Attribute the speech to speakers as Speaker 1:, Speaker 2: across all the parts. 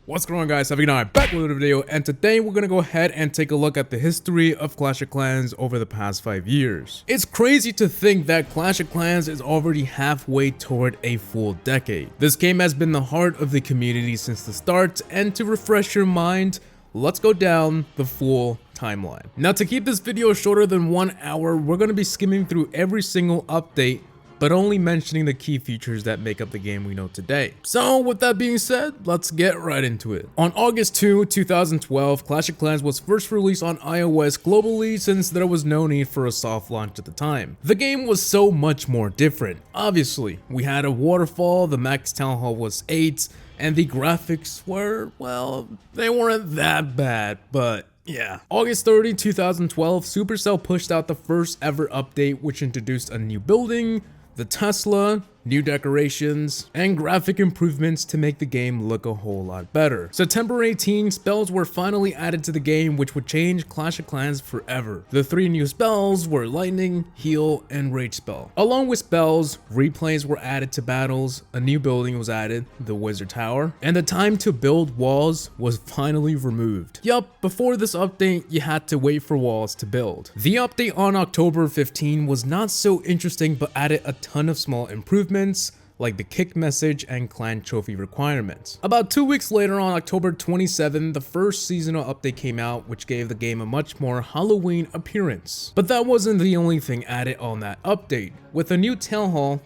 Speaker 1: What's going on, guys? HaVoC and back with another video, and today we're gonna go ahead and take a look at the history of Clash of Clans over the past 5 years. It's crazy to think that Clash of Clans is already halfway toward a full decade. This game has been the heart of the community since the start, and to refresh your mind, let's go down the full timeline. Now, to keep this video shorter than 1 hour, we're gonna be skimming through every single update, but only mentioning the key features that make up the game we know today. So with that being said, let's get right into it. On August 2, 2012, Clash of Clans was first released on iOS globally since there was no need for a soft launch at the time. The game was so much more different. Obviously, we had a waterfall, the max town hall was 8, and the graphics were, well, they weren't that bad, but yeah. August 30, 2012, Supercell pushed out the first ever update, which introduced a new building, the Tesla, new decorations, and graphic improvements to make the game look a whole lot better. September 18, spells were finally added to the game, which would change Clash of Clans forever. The 3 new spells were Lightning, Heal, and Rage spell. Along with spells, replays were added to battles, a new building was added, the Wizard Tower, and the time to build walls was finally removed. Yup, before this update, you had to wait for walls to build. The update on October 15 was not so interesting, but added a ton of small improvements, like the kick message and clan trophy requirements. About 2 weeks later, on October 27, the first seasonal update came out, which gave the game a much more Halloween appearance. But that wasn't the only thing added on that update. With a new Town Hall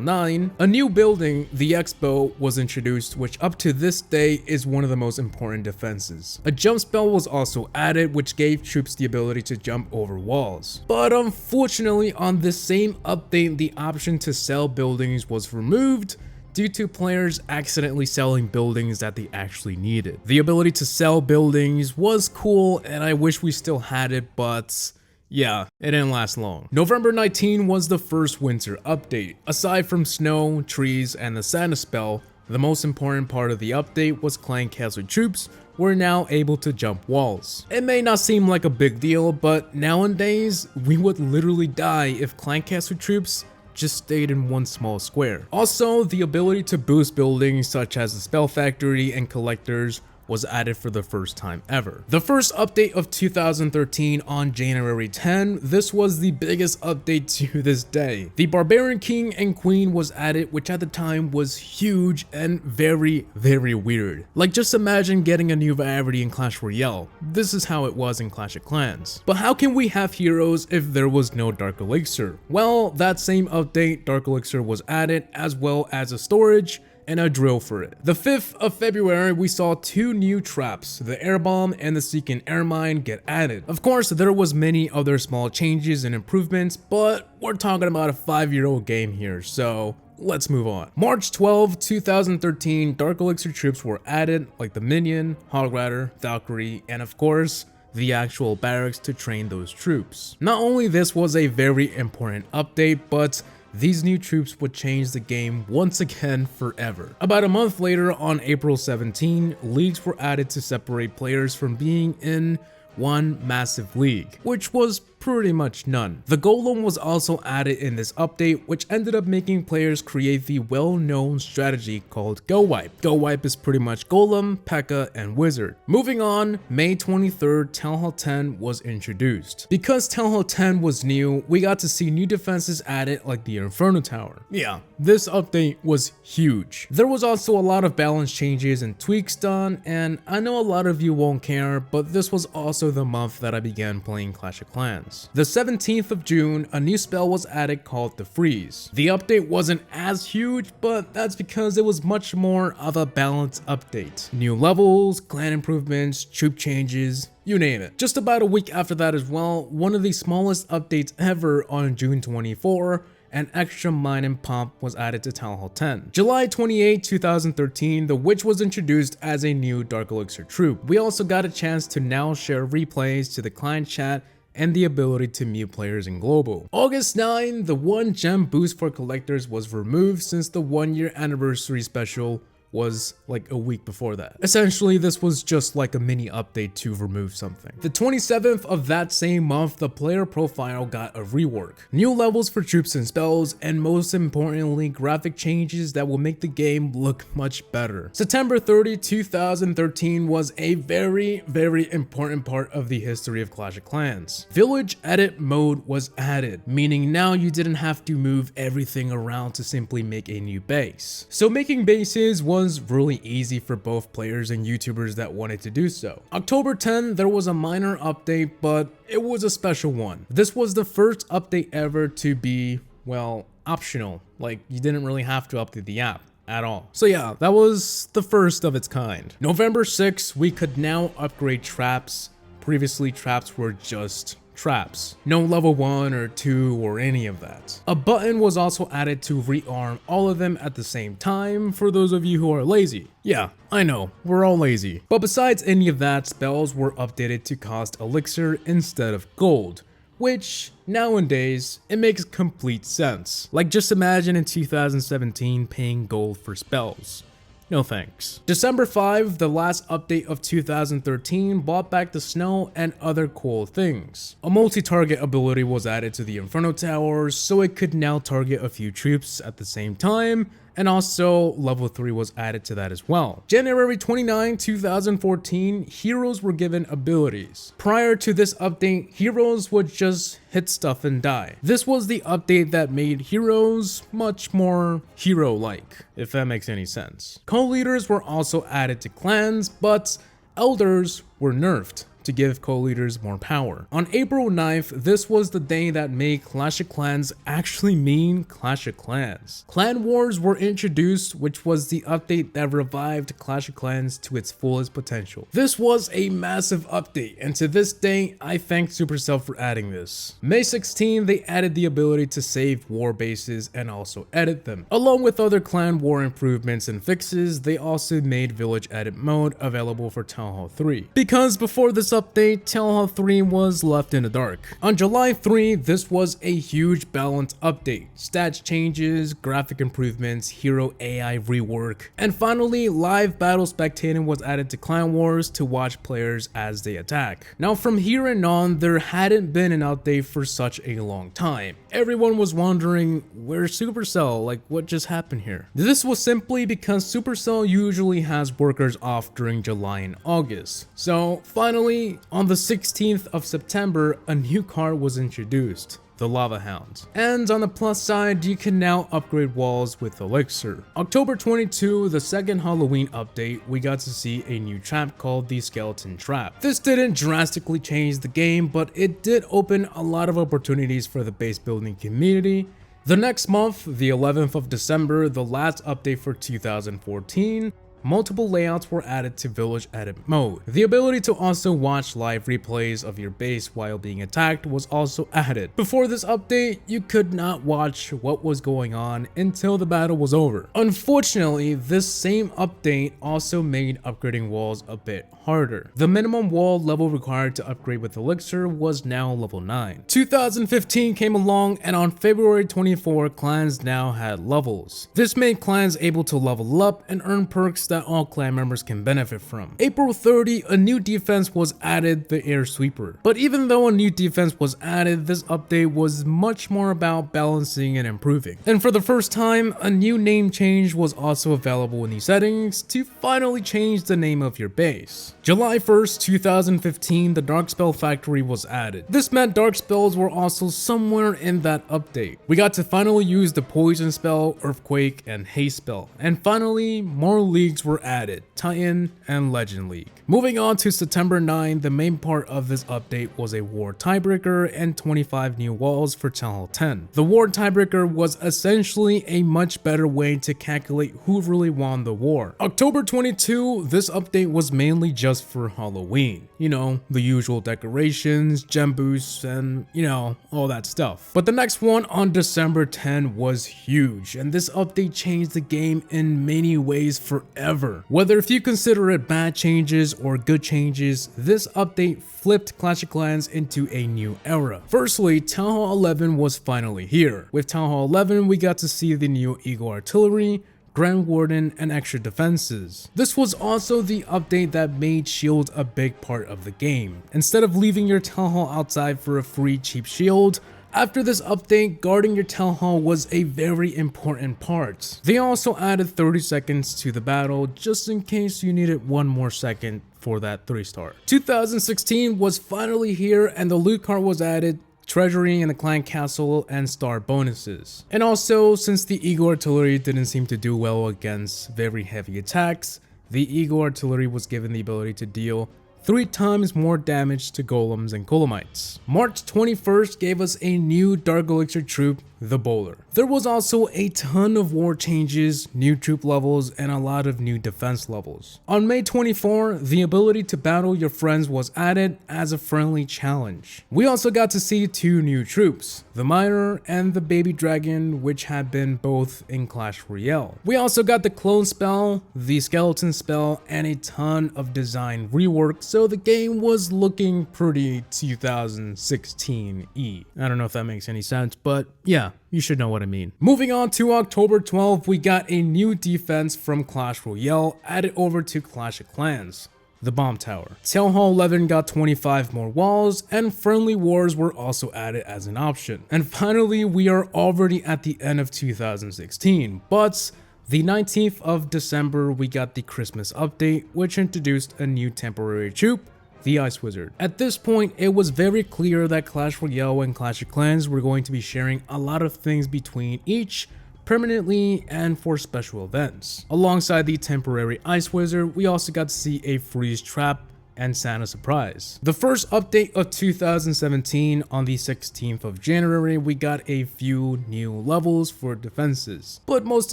Speaker 1: 9, a new building, the Expo, was introduced, which up to this day is one of the most important defenses. A jump spell was also added, which gave troops the ability to jump over walls. But unfortunately, on this same update, the option to sell buildings was removed due to players accidentally selling buildings that they actually needed. The ability to sell buildings was cool, and I wish we still had it, but yeah, it didn't last long. November 19 was the first winter update. Aside from snow, trees, and the Santa spell, the most important part of the update was clan castle troops were now able to jump walls. It may not seem like a big deal, but nowadays, we would literally die if clan castle troops just stayed in one small square. Also, the ability to boost buildings such as the Spell Factory and Collectors was added for the first time ever. The first update of 2013 on January 10, this was the biggest update to this day. The Barbarian King and Queen was added, which at the time was huge and very, very weird. Like, just imagine getting a new rarity in Clash Royale. This is how it was in Clash of Clans. But how can we have heroes if there was no Dark Elixir? Well, that same update, Dark Elixir was added, as well as a storage and a drill for it. The 5th of February, we saw 2 new traps, the Air Bomb and the Seeking Air Mine, get added. Of course, there was many other small changes and improvements, but we're talking about a 5-year-old game here, so let's move on. March 12, 2013, Dark Elixir troops were added, like the Minion, Hog Rider, Valkyrie, and of course, the actual barracks to train those troops. Not only this was a very important update, but these new troops would change the game once again forever. About a month later, on April 17, leagues were added to separate players from being in one massive league, which was pretty much none. The Golem was also added in this update, which ended up making players create the well-known strategy called Go Wipe. Go Wipe is pretty much Golem, P.E.K.K.A, and Wizard. Moving on, May 23rd, Town Hall 10 was introduced. Because Town Hall 10 was new, we got to see new defenses added, like the Inferno Tower. Yeah, this update was huge. There was also a lot of balance changes and tweaks done, and I know a lot of you won't care, but this was also the month that I began playing Clash of Clans. The 17th of June, a new spell was added called the Freeze. The update wasn't as huge, but that's because it was much more of a balanced update. New levels, clan improvements, troop changes, you name it. Just about a week after that as well, one of the smallest updates ever on June 24, an extra mine and pomp was added to Town Hall 10. July 28, 2013, the Witch was introduced as a new Dark Elixir troop. We also got a chance to now share replays to the client chat and the ability to mute players in global. August 9, the 1 gem boost for collectors was removed since the 1-year anniversary special was like a week before that. Essentially, this was just like a mini update to remove something. The 27th of that same month, the player profile got a rework. New levels for troops and spells, and most importantly, graphic changes that will make the game look much better. September 30, 2013 was a very important part of the history of Clash of Clans. Village edit mode was added, meaning now you didn't have to move everything around to simply make a new base. So making bases was really easy for both players and YouTubers that wanted to do so. October 10, there was a minor update, but it was a special one. This was the first update ever to be, well, optional. Like, you didn't really have to update the app at all. So yeah, that was the first of its kind. November 6th, we could now upgrade traps. Previously, traps were just traps. No level 1 or 2 or any of that. A button was also added to rearm all of them at the same time for those of you who are lazy. Yeah, I know, we're all lazy. But besides any of that, spells were updated to cost elixir instead of gold, which nowadays it makes complete sense. Like, just imagine in 2017 paying gold for spells. No thanks. December 5, the last update of 2013, brought back the snow and other cool things. A multi-target ability was added to the Inferno Towers, so it could now target a few troops at the same time, and also level 3 was added to that as well. January 29, 2014, heroes were given abilities. Prior to this update, heroes would just hit stuff and die. This was the update that made heroes much more hero-like, if that makes any sense. Co-leaders were also added to clans, but elders were nerfed to give co-leaders more power. On April 9th, this was the day that made Clash of Clans actually mean Clash of Clans. Clan Wars were introduced, which was the update that revived Clash of Clans to its fullest potential. This was a massive update, and to this day, I thank Supercell for adding this. May 16, they added the ability to save war bases and also edit them. Along with other Clan War improvements and fixes, they also made Village Edit mode available for Town Hall 3. Because before this update, Town Hall 3 was left in the dark. On July 3, this was a huge balance update. Stats changes, graphic improvements, hero AI rework, and finally, live battle spectating was added to Clan Wars to watch players as they attack. Now from here and on, there hadn't been an update for such a long time. Everyone was wondering, where's Supercell? Like, what just happened here? This was simply because Supercell usually has workers off during July and August. So finally, on the 16th of September, a new card was introduced, the Lava Hound. And on the plus side, you can now upgrade walls with Elixir. October 22, the second Halloween update, we got to see a new trap called the Skeleton Trap. This didn't drastically change the game, but it did open a lot of opportunities for the base building community. The next month, the 11th of December, the last update for 2014, multiple layouts were added to Village Edit mode. The ability to also watch live replays of your base while being attacked was also added. Before this update, you could not watch what was going on until the battle was over. Unfortunately, this same update also made upgrading walls a bit harder. The minimum wall level required to upgrade with Elixir was now level 9. 2015 came along, and on February 24, clans now had levels. This made clans able to level up and earn perks that all clan members can benefit from. April 30, a new defense was added, the Air Sweeper. But even though a new defense was added, this update was much more about balancing and improving. And for the first time, a new name change was also available in the settings to finally change the name of your base. July 1st, 2015, the Dark Spell Factory was added. This meant dark spells were also somewhere in that update. We got to finally use the Poison Spell, Earthquake, and Haste Spell. And finally, more leagues were added, Titan and Legend League. Moving on to September 9, the main part of this update was a War Tiebreaker and 25 new walls for Town Hall 10. The War Tiebreaker was essentially a much better way to calculate who really won the war. October 22, this update was mainly just for Halloween. You know, the usual decorations, gem boosts, and you know, all that stuff. But the next one on December 10 was huge, and this update changed the game in many ways forever. Whether if you consider it bad changes or good changes, this update flipped Clash of Clans into a new era. Firstly, Town Hall 11 was finally here. With Town Hall 11, we got to see the new Eagle Artillery, Grand Warden, and extra defenses. This was also the update that made shield a big part of the game. Instead of leaving your town hall outside for a free cheap shield, after this update, guarding your town hall was a very important part. They also added 30 seconds to the battle just in case you needed one more second for that 3-star. 2016 was finally here and the loot cart was added, treasury in the clan castle, and star bonuses. And also, since the Eagle Artillery didn't seem to do well against very heavy attacks, the Eagle Artillery was given the ability to deal 3 times more damage to golems and golemites. March 21st gave us a new Dark Elixir troop, the Bowler. There was also a ton of war changes, new troop levels, and a lot of new defense levels. On May 24, the ability to battle your friends was added as a friendly challenge. We also got to see 2 new troops, the Miner and the Baby Dragon, which had been both in Clash Royale. We also got the Clone spell, the Skeleton spell, and a ton of design rework, so the game was looking pretty 2016-y. I don't know if that makes any sense, but yeah, you should know what I mean. Moving on to October 12th, we got a new defense from Clash Royale added over to Clash of Clans, the Bomb Tower. Town Hall 11 got 25 more walls, and Friendly Wars were also added as an option. And finally, we are already at the end of 2016, but the 19th of December, we got the Christmas update, which introduced a new temporary troop, the Ice Wizard. At this point, it was very clear that Clash Royale and Clash of Clans were going to be sharing a lot of things between each, permanently and for special events. Alongside the temporary Ice Wizard, we also got to see a freeze trap and Santa surprise. The first update of 2017, on the 16th of January, we got a few new levels for defenses. But most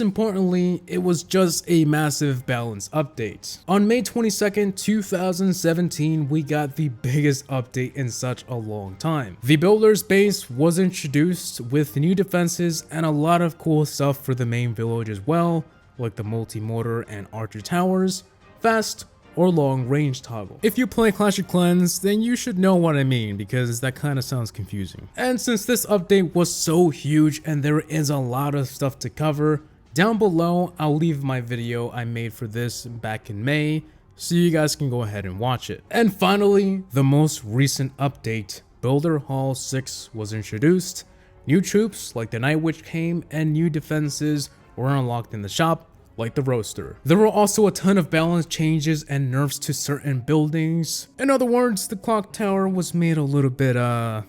Speaker 1: importantly, it was just a massive balance update. On May 22nd, 2017, we got the biggest update in such a long time. The Builder's Base was introduced with new defenses and a lot of cool stuff for the main village as well, like the multi-mortar and archer towers, fast or long range toggle. If you play Clash of Clans, then you should know what I mean, because that kind of sounds confusing. And since this update was so huge and there is a lot of stuff to cover, down below I'll leave my video I made for this back in May, so you guys can go ahead and watch it. And finally, the most recent update, Builder Hall 6 was introduced. New troops like the Night Witch came, and new defenses were unlocked in the shop, like the Roaster. There were also a ton of balance changes and nerfs to certain buildings. In other words, the clock tower was made a little bit, yeah.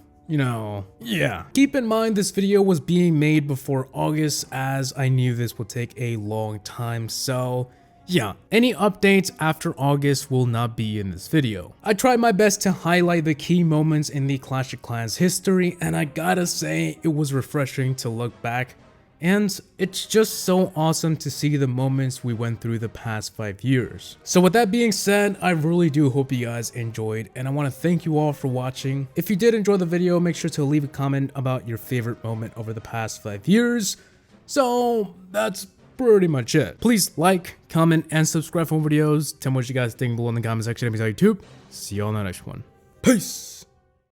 Speaker 1: Keep in mind this video was being made before August, as I knew this would take a long time, so yeah, any updates after August will not be in this video. I tried my best to highlight the key moments in the Clash of Clans history, and I gotta say, it was refreshing to look back. And it's just so awesome to see the moments we went through the past 5 years. So with that being said, I really do hope you guys enjoyed, and I want to thank you all for watching. If you did enjoy the video, make sure to leave a comment about your favorite moment over the past 5 years. So that's pretty much it. Please like, comment, and subscribe for more videos. Tell me what you guys think below in the comment section. Let me tell you too. See you all in the next one. Peace!